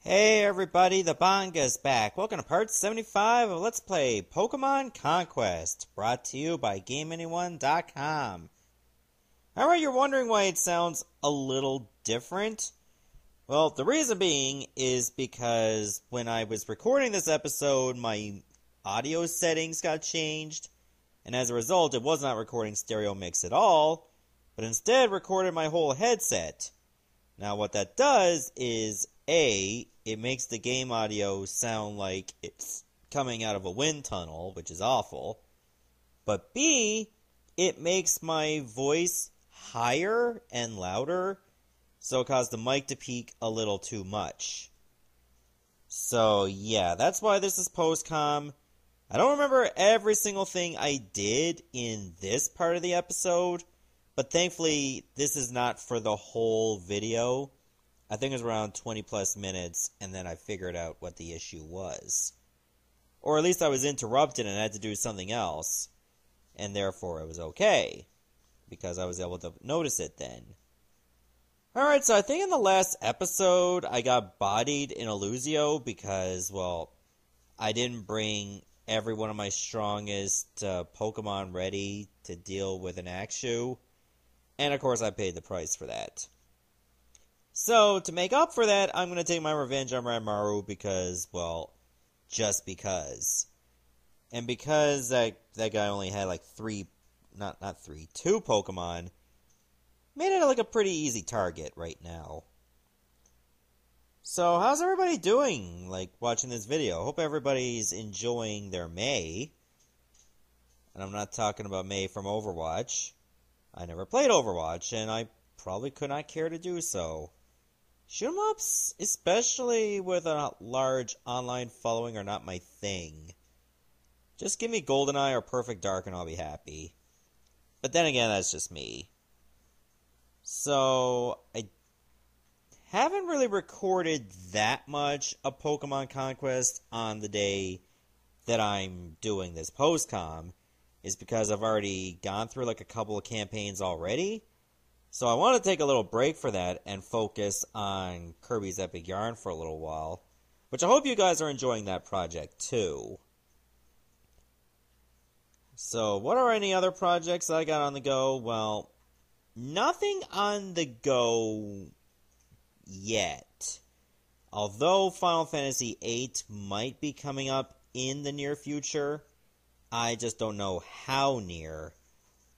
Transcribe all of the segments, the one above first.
Hey everybody, the Banga's back. Welcome to part 75 of Let's Play Pokemon Conquest, brought to you by GameAnyone.com. Alright, you're wondering why it sounds a little different? Well, the reason being is because when I was recording this episode, my audio settings got changed, and as a result, it was not recording stereo mix at all, but instead recorded my whole headset. Now, what that does is, A, it makes the game audio sound like it's coming out of a wind tunnel, which is awful. But B, it makes my voice higher and louder, so it caused the mic to peak a little too much. So, yeah, that's why this is post-com. I don't remember every single thing I did in this part of the episode, but thankfully, this is not for the whole video. I think it was around 20 plus minutes, and then I figured out what the issue was. Or at least I was interrupted and had to do something else, and therefore it was okay, because I was able to notice it then. Alright, so I think in the last episode, I got bodied in Illusio because, well, I didn't bring every one of my strongest Pokemon ready to deal with an Axew, and of course I paid the price for that. So, to make up for that, I'm going to take my revenge on Ranmaru because, well, just because. And because that guy only had like two Pokemon, made it like a pretty easy target right now. So, how's everybody doing, like, watching this video? Hope everybody's enjoying their May. And I'm not talking about May from Overwatch. I never played Overwatch, and I probably could not care to do so. Shoot 'em ups, especially with a large online following, are not my thing. Just give me GoldenEye or Perfect Dark and I'll be happy. But then again, that's just me. So, I haven't really recorded that much of Pokemon Conquest on the day that I'm doing this post-com, is because I've already gone through like a couple of campaigns already. So I want to take a little break for that and focus on Kirby's Epic Yarn for a little while, which I hope you guys are enjoying that project too. So what are any other projects I got on the go? Well, nothing on the go yet. Although Final Fantasy VIII might be coming up in the near future, I just don't know how near.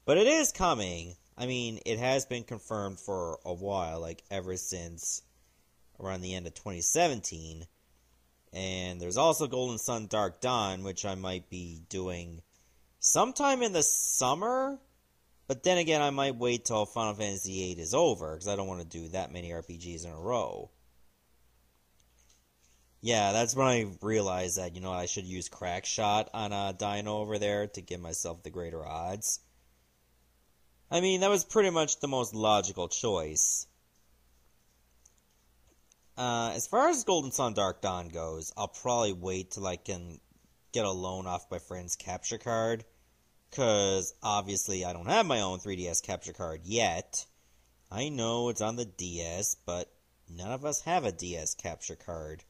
But it is coming. I mean, it has been confirmed for a while, like ever since around the end of 2017. And there's also Golden Sun Dark Dawn, which I might be doing sometime in the summer. But then again, I might wait till Final Fantasy VIII is over, because I don't want to do that many RPGs in a row. Yeah, that's when I realized that, I should use Crackshot on Dino over there to give myself the greater odds. I mean, that was pretty much the most logical choice. As far as Golden Sun Dark Dawn goes, I'll probably wait till I can get a loan off my friend's capture card. Because, obviously, I don't have my own 3DS capture card yet. I know it's on the DS, but none of us have a DS capture card.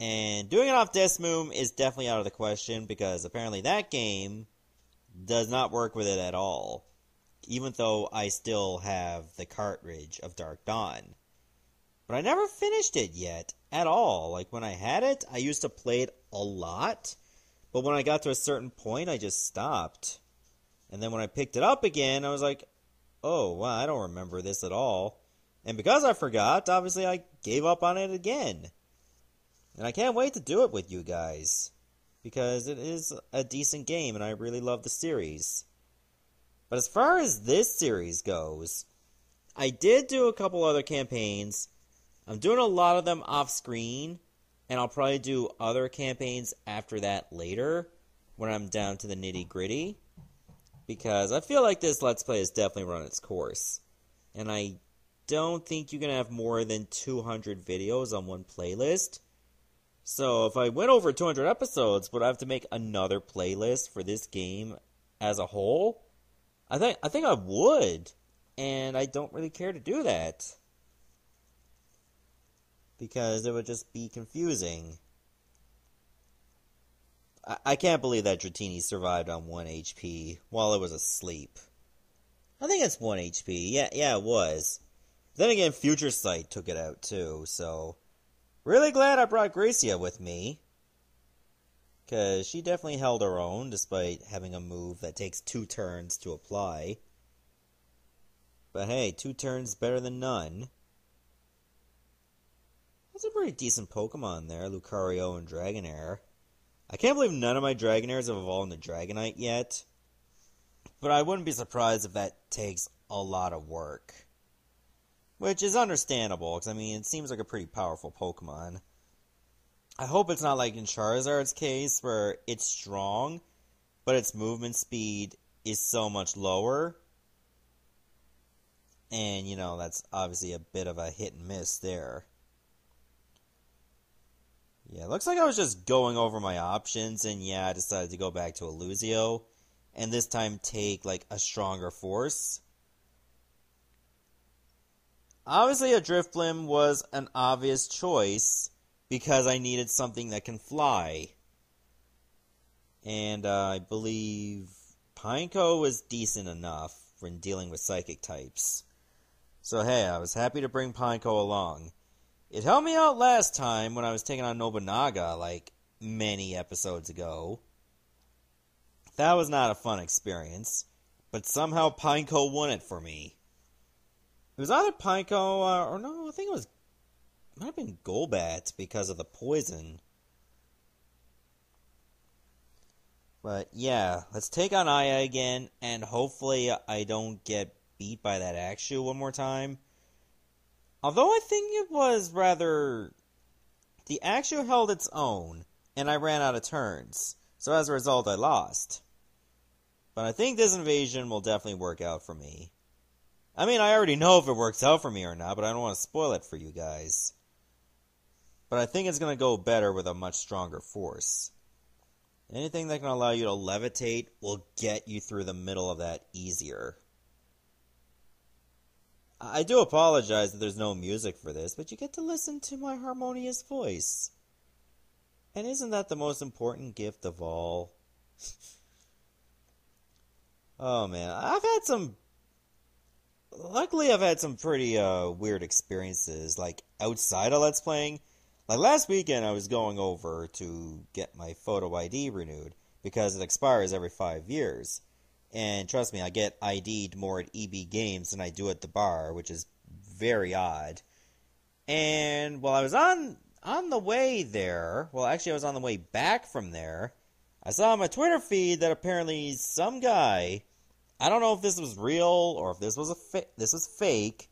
And doing it off Desmoom is definitely out of the question, because apparently that game does not work with it at all. Even though I still have the cartridge of Dark Dawn. But I never finished it yet, at all. Like, when I had it, I used to play it a lot, but when I got to a certain point, I just stopped. And then when I picked it up again, I was like, oh, wow, I don't remember this at all. And because I forgot, obviously I gave up on it again. And I can't wait to do it with you guys, because it is a decent game, and I really love the series. But as far as this series goes, I did do a couple other campaigns. I'm doing a lot of them off-screen, and I'll probably do other campaigns after that later, when I'm down to the nitty-gritty, because I feel like this Let's Play has definitely run its course. And I don't think you can have more than 200 videos on one playlist. So if I went over 200 episodes, would I have to make another playlist for this game as a whole? I think I would, and I don't really care to do that. because it would just be confusing. I can't believe that Dratini survived on 1 HP while it was asleep. I think it's 1 HP. Yeah, it was. Then again, Future Sight took it out too, so... Really glad I brought Gracia with me. Because she definitely held her own, despite having a move that takes 2 turns to apply. But hey, 2 turns better than none. That's a pretty decent Pokemon there, Lucario and Dragonair. I can't believe none of my Dragonairs have evolved into Dragonite yet. But I wouldn't be surprised if that takes a lot of work. Which is understandable, because, I mean, it seems like a pretty powerful Pokemon. I hope it's not like in Charizard's case, where it's strong, but its movement speed is so much lower. And, you know, that's obviously a bit of a hit and miss there. Yeah, it looks like I was just going over my options, and yeah, I decided to go back to Illusio, and this time take, like, a stronger force. Obviously, a Drifblim was an obvious choice, because I needed something that can fly. And I believe Pineco was decent enough when dealing with Psychic types. So hey, I was happy to bring Pineco along. It helped me out last time when I was taking on Nobunaga, like, many episodes ago. That was not a fun experience, but somehow Pineco won it for me. It was either Pineco, or no, I think it might have been Golbat because of the poison. But yeah, let's take on Aya again, and hopefully I don't get beat by that Axew one more time. Although I think it was rather... The Axew held its own, and I ran out of turns. So as a result, I lost. But I think this invasion will definitely work out for me. I mean, I already know if it works out for me or not, but I don't want to spoil it for you guys. But I think it's going to go better with a much stronger force. Anything that can allow you to levitate will get you through the middle of that easier. I do apologize that there's no music for this, but you get to listen to my harmonious voice. And isn't that the most important gift of all? Oh man, Luckily I've had some pretty weird experiences, like outside of Let's Playing. Like last weekend I was going over to get my photo ID renewed, because it expires every 5 years. And trust me, I get ID'd more at EB Games than I do at the bar, which is very odd. And while I was on the way there, well, actually I was on the way back from there, I saw on my Twitter feed that apparently some guy, I don't know if this was real or if this was fake,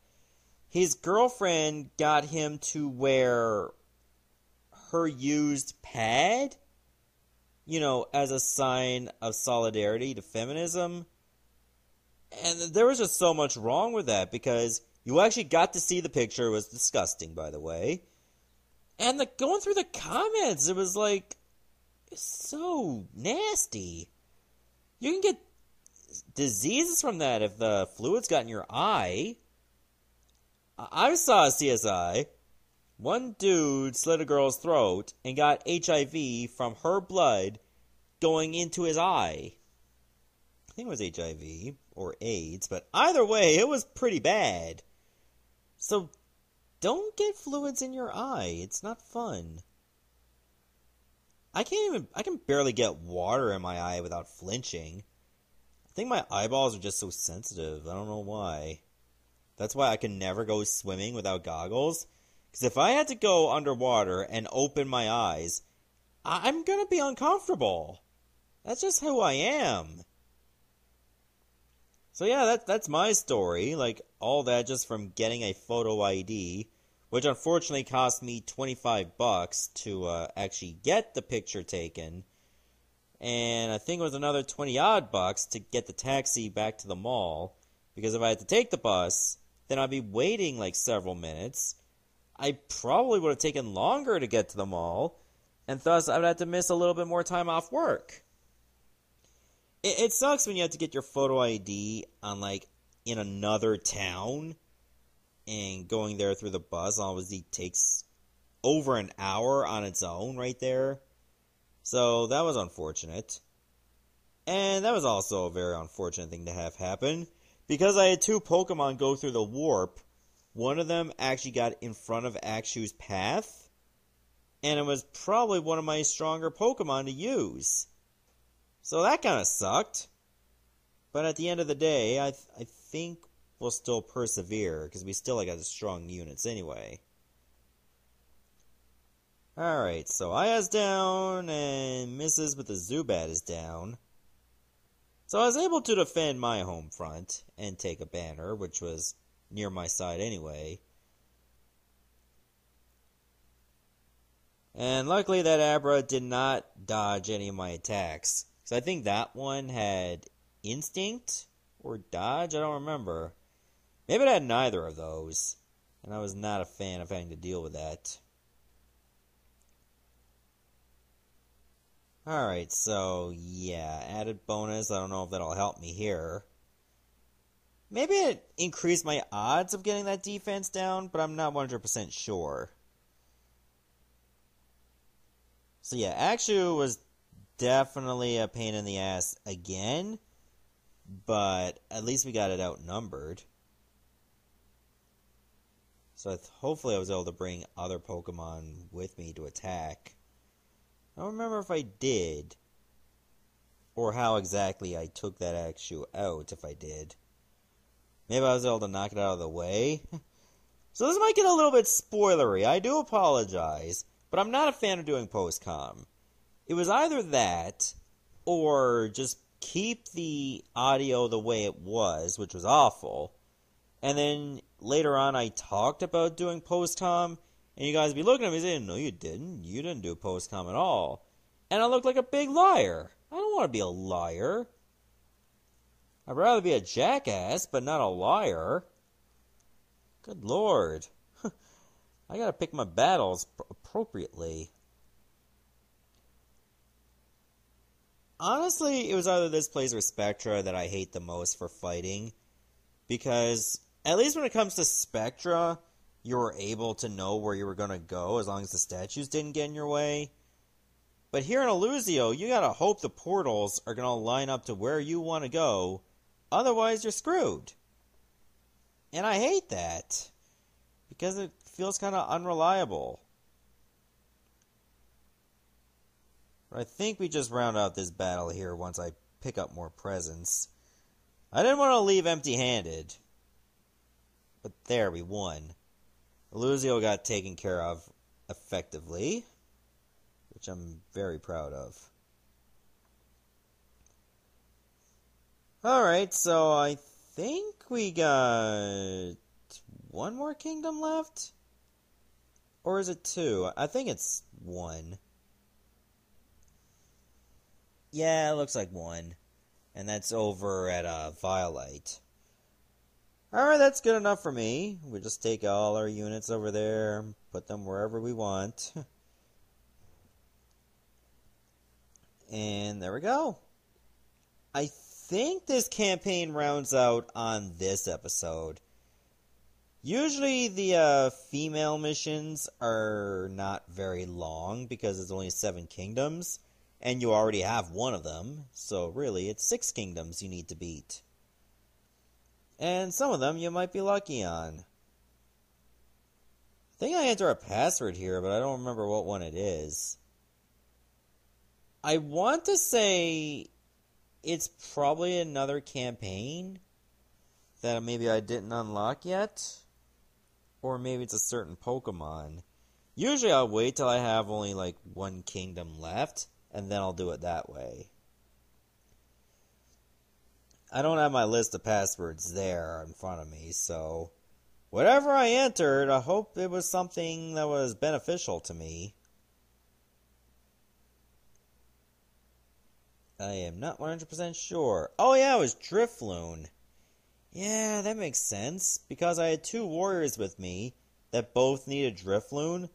his girlfriend got him to wear her used pad, you know, as a sign of solidarity to feminism. And there was just so much wrong with that, because you actually got to see the picture. It was disgusting, by the way. And going through the comments, it was like, it's so nasty. You can get diseases from that if the fluids got in your eye. I saw a CSI. One dude slit a girl's throat and got HIV from her blood going into his eye. I think it was HIV or AIDS, but either way, it was pretty bad. So don't get fluids in your eye. It's not fun. I can barely get water in my eye without flinching. I think my eyeballs are just so sensitive. I don't know why. That's why I can never go swimming without goggles. Because if I had to go underwater and open my eyes, I'm going to be uncomfortable. That's just who I am. So yeah, that's my story. Like, all that just from getting a photo ID, which unfortunately cost me $25 to actually get the picture taken. And I think it was another 20-odd bucks to get the taxi back to the mall. Because if I had to take the bus, then I'd be waiting like several minutes. I probably would have taken longer to get to the mall, and thus I would have to miss a little bit more time off work. It sucks when you have to get your photo ID on, like, in another town, and going there through the bus obviously takes over an hour on its own right there. So that was unfortunate. And that was also a very unfortunate thing to have happen. Because I had two Pokemon go through the warp, one of them actually got in front of Akshu's path. And it was probably one of my stronger Pokemon to use. So that kind of sucked. But at the end of the day, I think we'll still persevere. Because we still got the strong units anyway. Alright, so Aya's down, and Mrs. with the Zubat is down. So I was able to defend my home front, and take a banner, which was near my side anyway. And luckily that Abra did not dodge any of my attacks. So I think that one had Instinct, or Dodge, I don't remember. Maybe it had neither of those, and I was not a fan of having to deal with that. Alright, so, yeah, added bonus. I don't know if that'll help me here. Maybe it increased my odds of getting that defense down, but I'm not 100% sure. So yeah, Akshu was definitely a pain in the ass again, but at least we got it outnumbered. So hopefully I was able to bring other Pokemon with me to attack. I don't remember if I did, or how exactly I took that Akshu out, if I did. Maybe I was able to knock it out of the way. So this might get a little bit spoilery, I do apologize, but I'm not a fan of doing post-com. It was either that, or just keep the audio the way it was, which was awful, and then later on I talked about doing post-com, and you guys be looking at me saying, no you didn't do post-com at all. And I look like a big liar. I don't want to be a liar. I'd rather be a jackass, but not a liar. Good lord. I gotta pick my battles appropriately. Honestly, it was either this place or Spectra that I hate the most for fighting. Because, at least when it comes to Spectra, you were able to know where you were going to go as long as the statues didn't get in your way. But here in Illusio, you gotta hope the portals are going to line up to where you want to go, otherwise you're screwed. And I hate that, because it feels kind of unreliable. But I think we just round out this battle here once I pick up more presents. I didn't want to leave empty-handed, but there, we won. Illusio got taken care of effectively, which I'm very proud of. Alright, so I think we got one more kingdom left? Or is it two? I think it's one. Yeah, it looks like one. And that's over at Violite. Alright, that's good enough for me. We just take all our units over there, put them wherever we want. And there we go. I think this campaign rounds out on this episode. Usually the female missions are not very long because it's only 7 kingdoms, and you already have one of them, so really it's 6 kingdoms you need to beat. And some of them you might be lucky on. I think I enter a password here, but I don't remember what one it is. I want to say it's probably another campaign that maybe I didn't unlock yet. Or maybe it's a certain Pokemon. Usually I'll wait till I have only like 1 kingdom left, and then I'll do it that way. I don't have my list of passwords there in front of me, so whatever I entered, I hope it was something that was beneficial to me. I am not 100% sure. Oh yeah, it was Drifloon. Yeah, that makes sense, because I had 2 warriors with me that both needed Drifloon,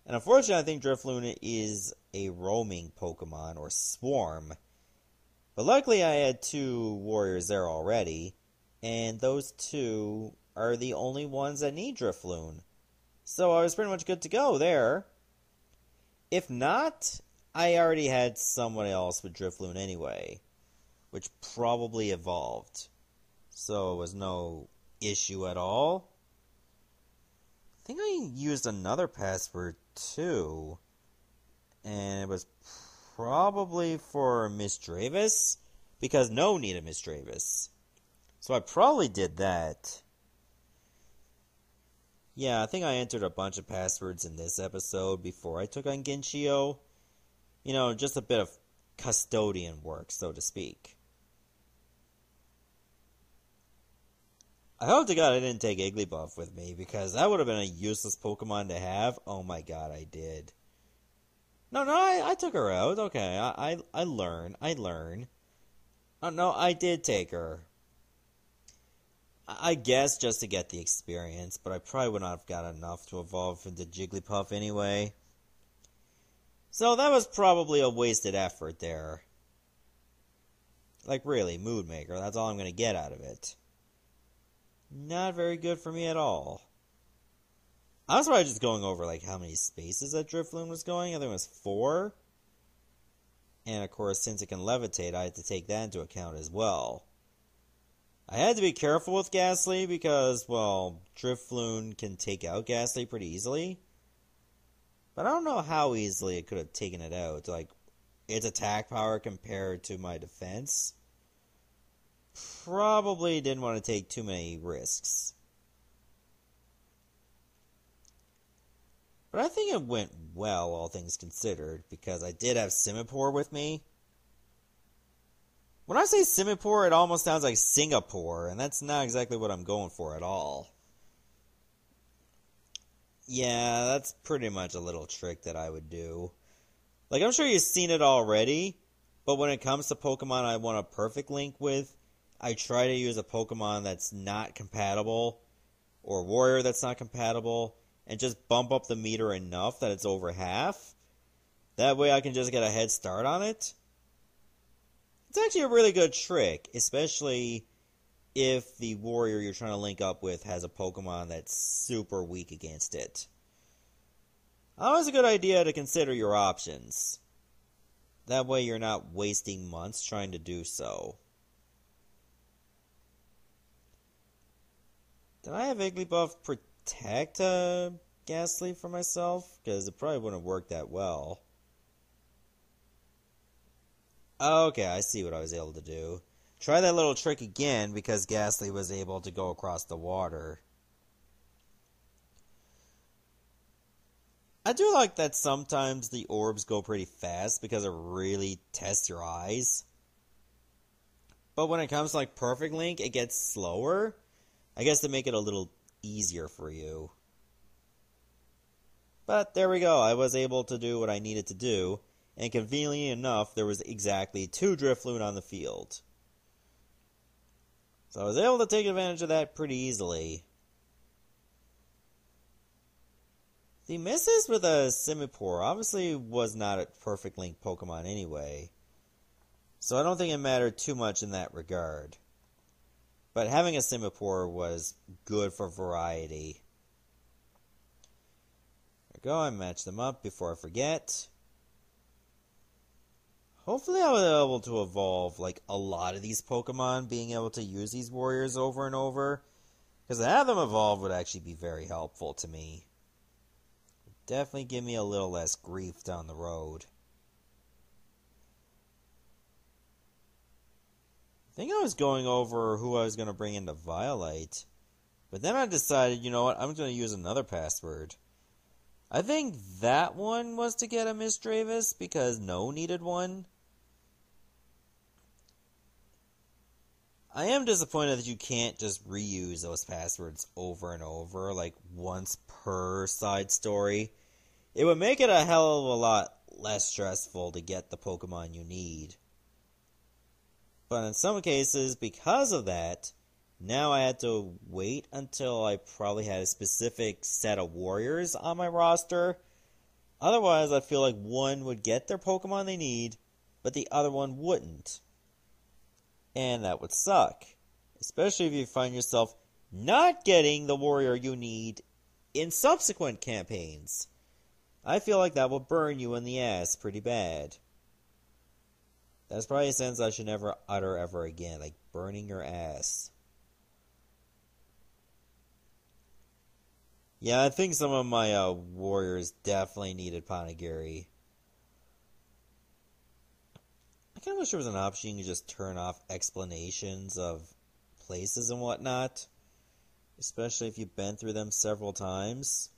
and unfortunately I think Drifloon is a roaming Pokemon, or swarm. But luckily I had 2 warriors there already, and those 2 are the only ones that need Drifloon. So I was pretty much good to go there. If not, I already had someone else with Drifloon anyway, which probably evolved. So it was no issue at all. I think I used another password too, and it was probably for Miss Dravis, because no needed Miss Dravis. So I probably did that. Yeah, I think I entered a bunch of passwords in this episode before I took on Ginshio. You know, just a bit of custodian work, so to speak. I hope to God I didn't take Igglybuff with me, because that would have been a useless Pokemon to have. Oh my God, I did. No, I took her out. Okay, I learn. Oh, no, I did take her. I guess just to get the experience, but I probably would not have got enough to evolve into Jigglypuff anyway. So that was probably a wasted effort there. Like really, Mood Maker, that's all I'm going to get out of it. Not very good for me at all. I was probably just going over like how many spaces that Drifloon was going. I think it was 4. And of course, since it can levitate, I had to take that into account as well. I had to be careful with Ghastly because, well, Drifloon can take out Ghastly pretty easily. But I don't know how easily it could have taken it out. Like, its attack power compared to my defense. Probably didn't want to take too many risks. But I think it went well, all things considered, because I did have Simipour with me. When I say Simipour, it almost sounds like Singapore, and that's not exactly what I'm going for at all. Yeah, that's pretty much a little trick that I would do. Like, I'm sure you've seen it already, but when it comes to Pokemon I want a perfect link with, I try to use a Pokemon that's not compatible, or a warrior that's not compatible, and just bump up the meter enough that it's over half. That way I can just get a head start on it. It's actually a really good trick, especially if the warrior you're trying to link up with has a Pokemon that's super weak against it. Always a good idea to consider your options. That way you're not wasting months trying to do so. Did I have Igglybuff protect Ghastly for myself? Because it probably wouldn't have worked that well. Okay, I see what I was able to do. Try that little trick again because Ghastly was able to go across the water. I do like that sometimes the orbs go pretty fast because it really tests your eyes. But when it comes to like Perfect Link, it gets slower. I guess to make it a little easier for you. But there we go, I was able to do what I needed to do, and conveniently enough, there was exactly 2 Drifloon on the field. So I was able to take advantage of that pretty easily. The misses with a Simipour obviously was not a Perfect Link Pokemon anyway, so I don't think it mattered too much in that regard. But having a Simipour was good for variety. There we go, I matched them up before I forget. Hopefully I was able to evolve like a lot of these Pokemon, being able to use these warriors over and over. Because to have them evolve would actually be very helpful to me. Definitely give me a little less grief down the road. I think I was going over who I was going to bring into Violite. But then I decided, you know what, I'm going to use another password. I think that one was to get a Miss Dravis because No needed one. I am disappointed that you can't just reuse those passwords over and over, like once per side story. It would make it a hell of a lot less stressful to get the Pokemon you need. But in some cases, because of that, now I had to wait until I probably had a specific set of warriors on my roster. Otherwise, I feel like one would get their Pokemon they need, but the other one wouldn't. And that would suck. Especially if you find yourself not getting the warrior you need in subsequent campaigns. I feel like that will burn you in the ass pretty bad. That's probably a sentence I should never utter ever again, like burning your ass. Yeah, I think some of my warriors definitely needed Panagiri. I kind of wish there was an option you could just turn off explanations of places and whatnot. Especially if you've been through them several times.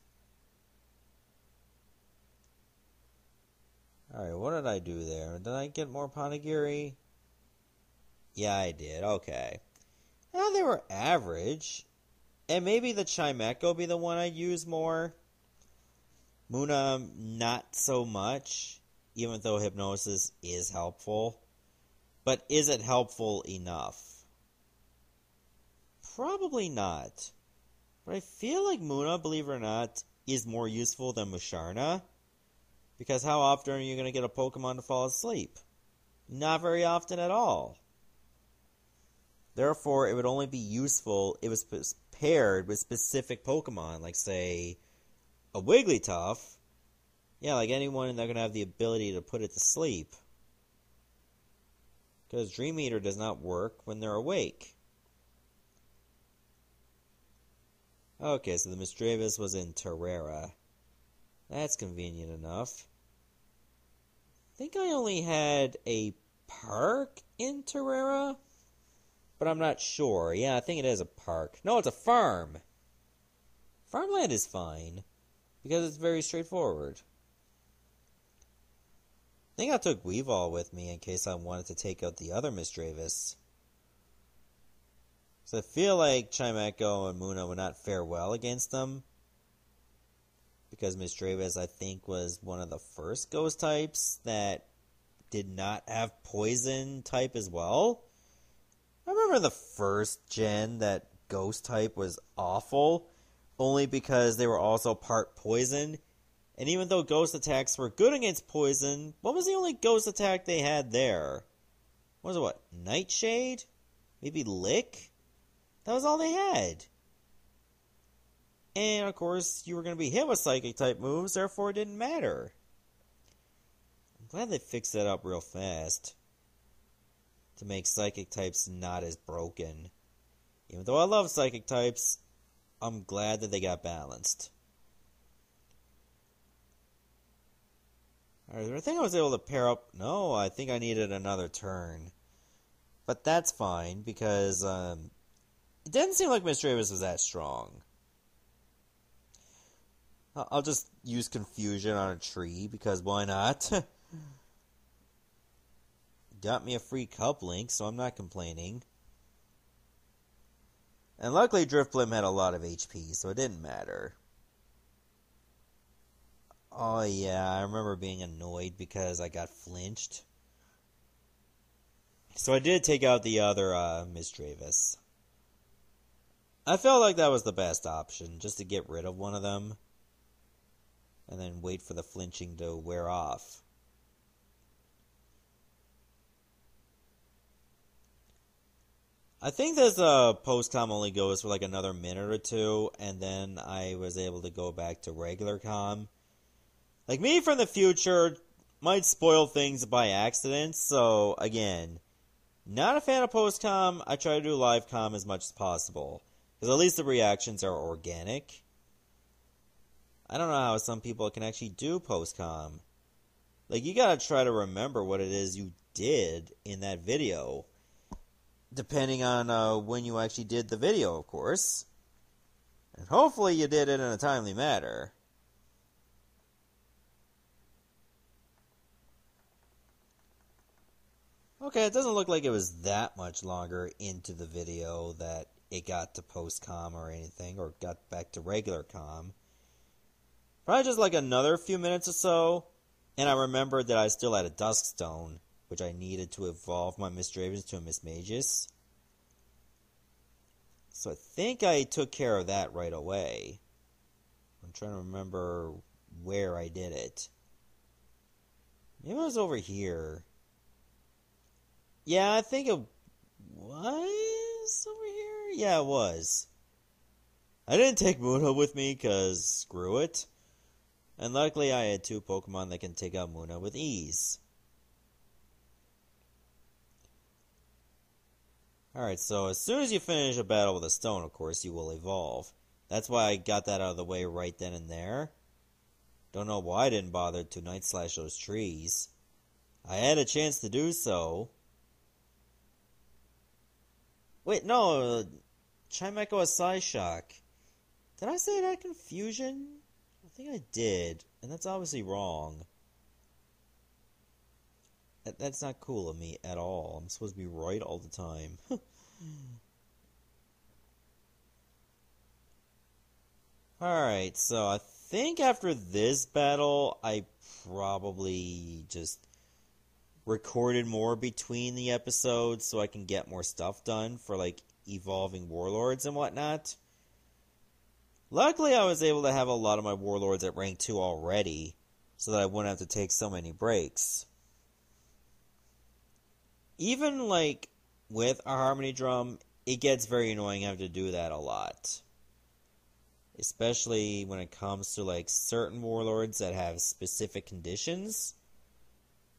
Alright, what did I do there? Did I get more Panagiri? Yeah, I did. Okay. Now they were average. And maybe the Chimeco will be the one I use more. Muna, not so much. Even though Hypnosis is helpful. But is it helpful enough? Probably not. But I feel like Muna, believe it or not, is more useful than Musharna. Because how often are you going to get a Pokemon to fall asleep? Not very often at all. Therefore, it would only be useful if it was paired with specific Pokemon, like, say, a Wigglytuff. Yeah, like anyone that's going to have the ability to put it to sleep. Because Dream Eater does not work when they're awake. Okay, so the Misdreavus was in Terrera. That's convenient enough. I think I only had a park in Terrera, but I'm not sure. Yeah, I think it is a park. No, it's a farm. Farmland is fine, because it's very straightforward. I think I took Weavile with me in case I wanted to take out the other Misdreavus. So I feel like Chimeco and Muna would not fare well against them. Because Misdreavus, I think, was one of the first ghost types that did not have poison type as well. I remember the first gen that ghost type was awful, only because they were also part poison. And even though ghost attacks were good against poison, what was the only ghost attack they had there? What was it, what? Nightshade? Maybe Lick? That was all they had. And, of course, you were going to be hit with Psychic-type moves, therefore it didn't matter. I'm glad they fixed that up real fast. To make Psychic-types not as broken. Even though I love Psychic-types, I'm glad that they got balanced. Alright, I think I was able to pair up... No, I think I needed another turn. But that's fine, because it didn't seem like Misdreavus was that strong. I'll just use Confusion on a tree, because why not? Got me a free Cup Link, so I'm not complaining. And luckily Drifblim had a lot of HP, so it didn't matter. Oh yeah, I remember being annoyed because I got flinched. So I did take out the other Misdreavus. I felt like that was the best option, just to get rid of one of them. And then wait for the flinching to wear off. I think this post-com only goes for like another minute or two, and then I was able to go back to regular com. Like, me from the future might spoil things by accident, so, again, not a fan of post-com. I try to do live com as much as possible, because at least the reactions are organic. I don't know how some people can actually do post-com. Like, you gotta try to remember what it is you did in that video. Depending on when you actually did the video, of course. And hopefully you did it in a timely manner. Okay, it doesn't look like it was that much longer into the video that it got to post-com or anything, or got back to regular com. Probably just like another few minutes or so, and I remembered that I still had a Duskstone, which I needed to evolve my Misdreavus to a Mismagius. So I think I took care of that right away. I'm trying to remember where I did it. Maybe it was over here. Yeah, I think it was over here. Yeah, it was. I didn't take Muna with me because screw it. And luckily I had 2 Pokemon that can take out Muna with ease. Alright, so as soon as you finish a battle with a stone, of course, you will evolve. That's why I got that out of the way right then and there. Don't know why I didn't bother to Night Slash those trees. I had a chance to do so. Wait, no, Chimecho a Psyshock. Did I say that confusion? I think I did, and that's obviously wrong. That's not cool of me at all. I'm supposed to be right all the time. Alright, so I think after this battle, I probably just recorded more between the episodes so I can get more stuff done for, like, evolving warlords and whatnot. Luckily, I was able to have a lot of my warlords at rank 2 already, so that I wouldn't have to take so many breaks. Even, like, with a Harmony Drum, it gets very annoying having to do that a lot. Especially when it comes to, like, certain warlords that have specific conditions,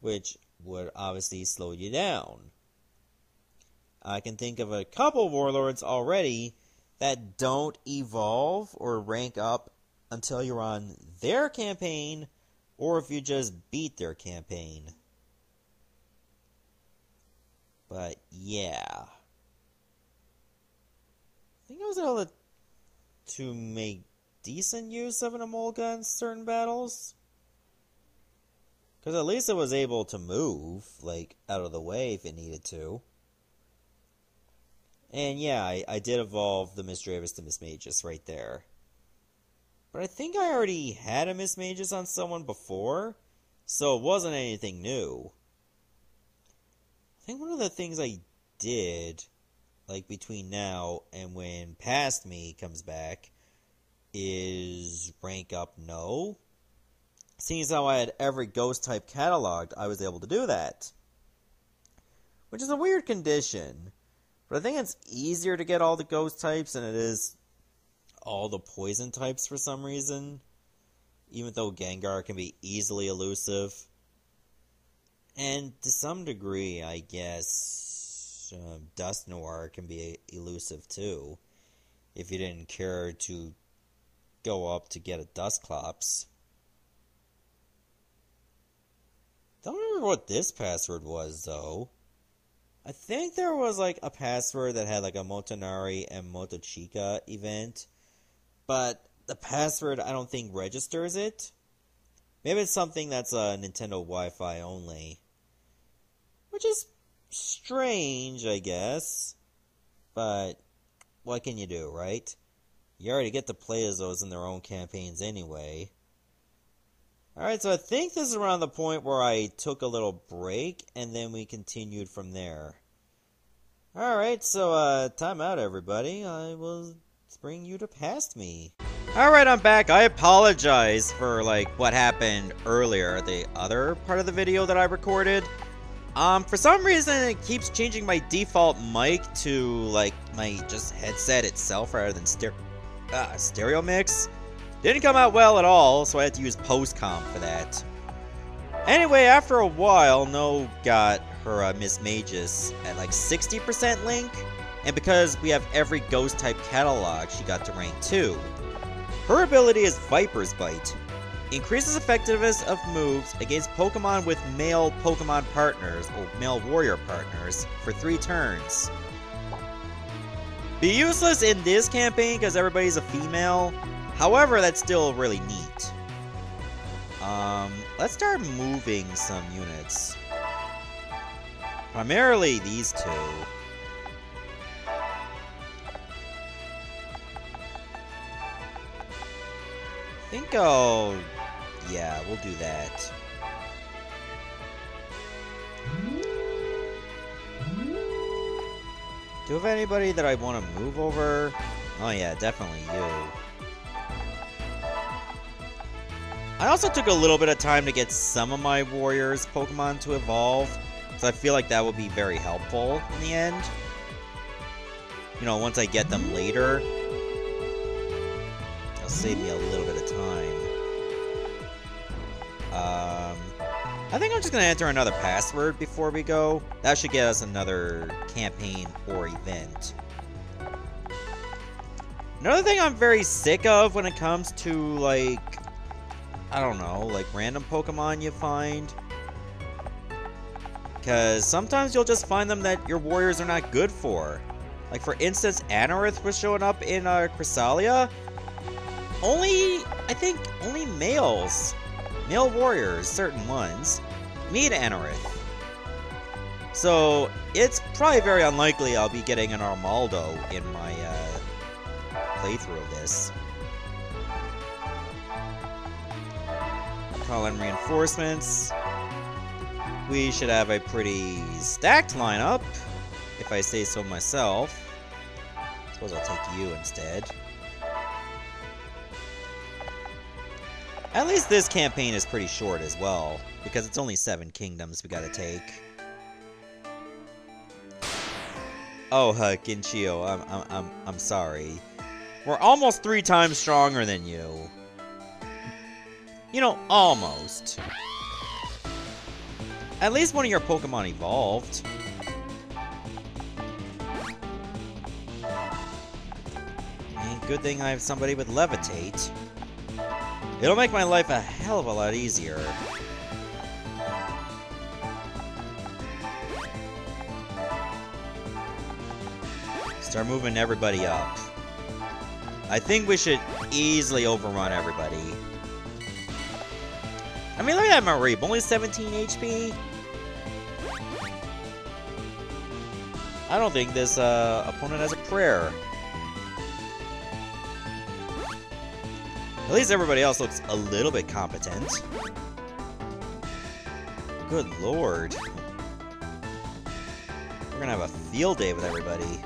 which would obviously slow you down. I can think of a couple warlords already that don't evolve or rank up until you're on their campaign, or if you just beat their campaign. But yeah, I think I was able to make decent use of an Emolga in certain battles. Because at least it was able to move, like, out of the way if it needed to. And yeah, I did evolve the Misdreavus to Mismagus right there. But I think I already had a Mismagus on someone before, so it wasn't anything new. I think one of the things I did, like, between now and when Past Me comes back, is rank up No. Seeing as how I had every ghost type cataloged, I was able to do that. Which is a weird condition. But I think it's easier to get all the ghost types than it is all the poison types for some reason. Even though Gengar can be easily elusive. And to some degree, I guess, Dusknoir can be elusive too. If you didn't care to go up to get a Dusclops. Don't remember what this password was, though. I think there was, like, a password that had, like, a Motonari and Motochica event. But the password, I don't think, registers it. Maybe it's something that's Nintendo Wi-Fi only. Which is strange, I guess. But what can you do, right? You already get to play as those in their own campaigns anyway. Alright, so I think this is around the point where I took a little break, and then we continued from there. Alright, so, time out, everybody. I will bring you to Past Me. Alright, I'm back. I apologize for, like, what happened earlier, the other part of the video that I recorded. For some reason, it keeps changing my default mic to, like, my just headset itself rather than stereo mix. Didn't come out well at all, so I had to use Postcom for that. Anyway, after a while, No got her Mismagus at like 60% link, and because we have every ghost type catalog, she got to rank 2. Her ability is Viper's Bite. Increases effectiveness of moves against Pokemon with male Pokemon partners, or male warrior partners, for 3 turns. Be useless in this campaign because everybody's a female. However, that's still really neat. Let's start moving some units. Primarily these 2. I think yeah, we'll do that. Do you have anybody that I want to move over? Oh yeah, definitely you. I also took a little bit of time to get some of my warriors Pokemon to evolve, so I feel like that would be very helpful in the end. You know, once I get them later. It'll save me a little bit of time. I think I'm just gonna enter another password before we go. That should get us another campaign or event. Another thing I'm very sick of when it comes to, like, I don't know, like random Pokemon you find. Because sometimes you'll just find them that your warriors are not good for. Like, for instance, Anorith was showing up in Chrysalia. I think only males. Male warriors, certain ones, need Anorith. So, it's probably very unlikely I'll be getting an Armaldo in my playthrough of this. Call in reinforcements. We should have a pretty stacked lineup, if I say so myself. Suppose I'll take you instead. At least this campaign is pretty short as well, because it's only 7 kingdoms we gotta take. Oh, Ginchio, I'm sorry. We're almost 3 times stronger than you. You know, almost. At least one of your Pokemon evolved. And good thing I have somebody with Levitate. It'll make my life a hell of a lot easier. Start moving everybody up. I think we should easily overrun everybody. I mean, look at that Mareep, only 17 HP? I don't think this opponent has a prayer. At least everybody else looks a little bit competent. Good lord. We're gonna have a field day with everybody.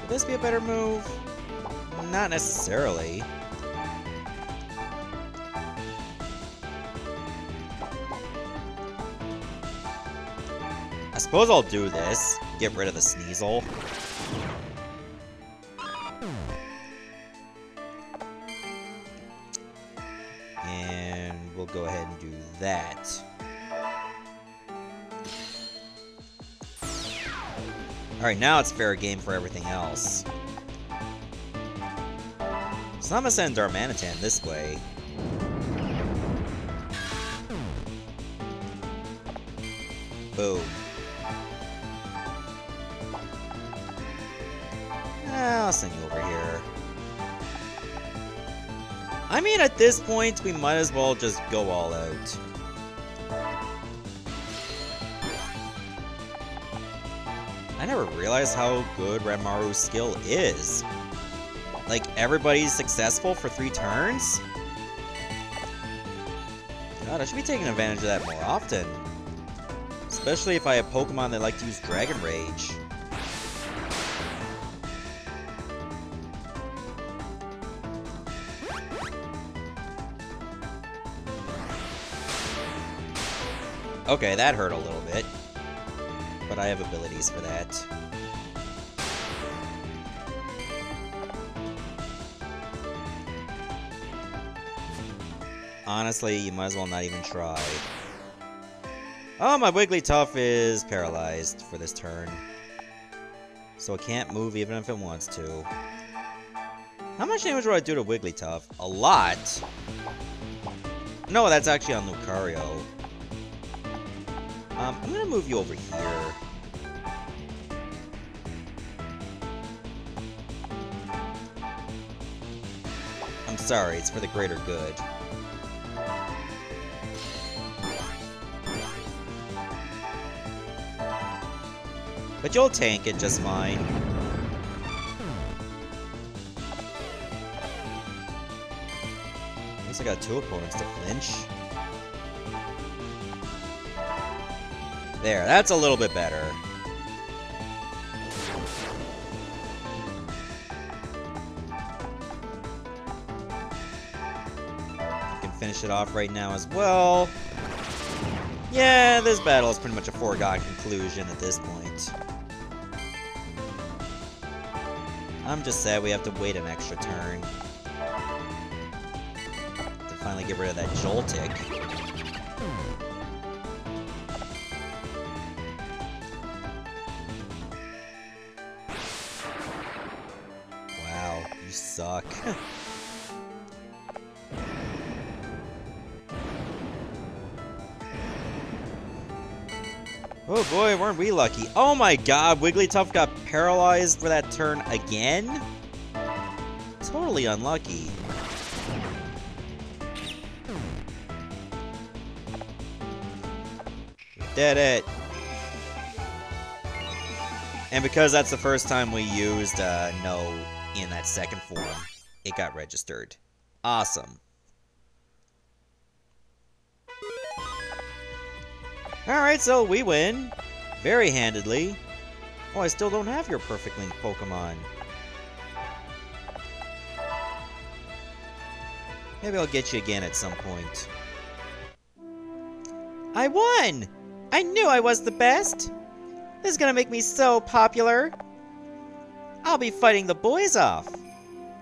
Would this be a better move? Not necessarily. I suppose I'll do this. Get rid of the Sneasel. And we'll go ahead and do that. Alright, now it's fair game for everything else. So I'm gonna send Darmanitan this way. Boom. I'll send you over here. I mean, at this point, we might as well just go all out. I never realized how good Ranmaru's skill is. Like, everybody's successful for 3 turns? God, I should be taking advantage of that more often. Especially if I have Pokemon that like to use Dragon Rage. Okay, that hurt a little bit. But I have abilities for that. Honestly, you might as well not even try. Oh, my Wigglytuff is paralyzed for this turn. So it can't move even if it wants to. How much damage would I do to Wigglytuff? A lot. No, that's actually on Lucario. I'm gonna move you over here. I'm sorry, it's for the greater good. But you'll tank it just fine. At least I got 2 opponents to flinch. There, that's a little bit better. I can finish it off right now as well. Yeah, this battle is pretty much a foregone conclusion at this point. I'm just sad we have to wait an extra turn to finally get rid of that Joltik. Wow, you suck. Oh boy, weren't we lucky. Oh my god, Wigglytuff got paralyzed for that turn again? Totally unlucky. Did it. And because that's the first time we used no in that second form, it got registered. Awesome. Alright, so we win. Very handedly. Oh, I still don't have your Perfect Link Pokemon. Maybe I'll get you again at some point. I won! I knew I was the best! This is gonna make me so popular! I'll be fighting the boys off!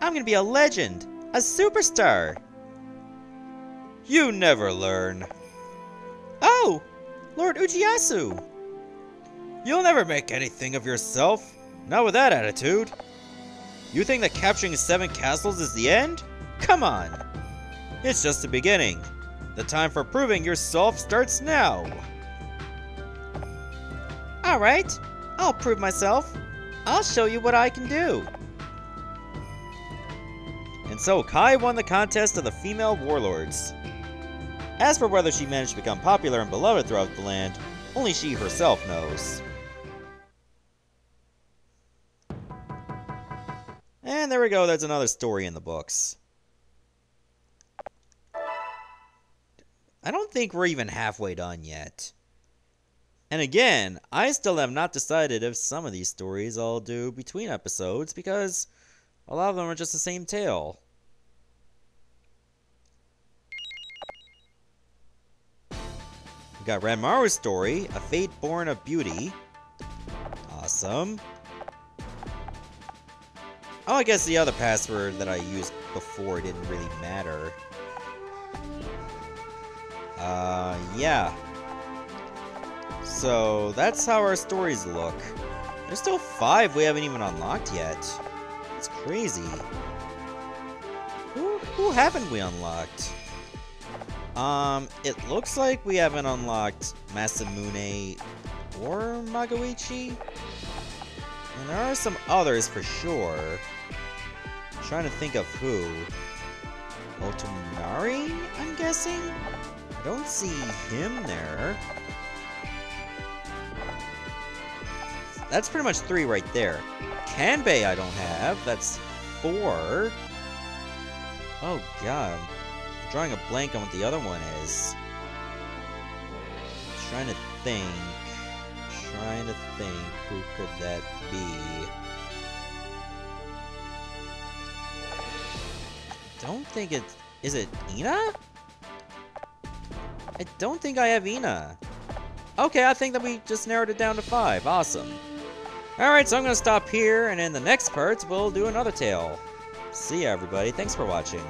I'm gonna be a legend! A superstar! You never learn. Oh! Lord Uchiyasu! You'll never make anything of yourself. Not with that attitude. You think that capturing 7 castles is the end? Come on! It's just the beginning. The time for proving yourself starts now. Alright, I'll prove myself. I'll show you what I can do. And so Kai won the contest of the female warlords. As for whether she managed to become popular and beloved throughout the land, only she herself knows. And there we go, that's another story in the books. I don't think we're even halfway done yet. And again, I still have not decided if some of these stories I'll do between episodes, because a lot of them are just the same tale. We got Ranmaru's story, A Fate Born of Beauty. Awesome. Oh, I guess the other password that I used before didn't really matter. Yeah. So, that's how our stories look. There's still 5 we haven't even unlocked yet. It's crazy. Who haven't we unlocked? It looks like we haven't unlocked Masamune or Magoichi. And there are some others for sure. I'm trying to think of who. Otomari, I'm guessing? I don't see him there. That's pretty much 3 right there. Kanbei I don't have. That's 4. Oh god. I'm drawing a blank on what the other one is. Trying to think. Who could that be? Don't think it's... Is it Ina? I don't think I have Ina. Okay, I think that we just narrowed it down to 5. Awesome. Alright, so I'm going to stop here, and in the next parts, we'll do another tale. See ya, everybody. Thanks for watching.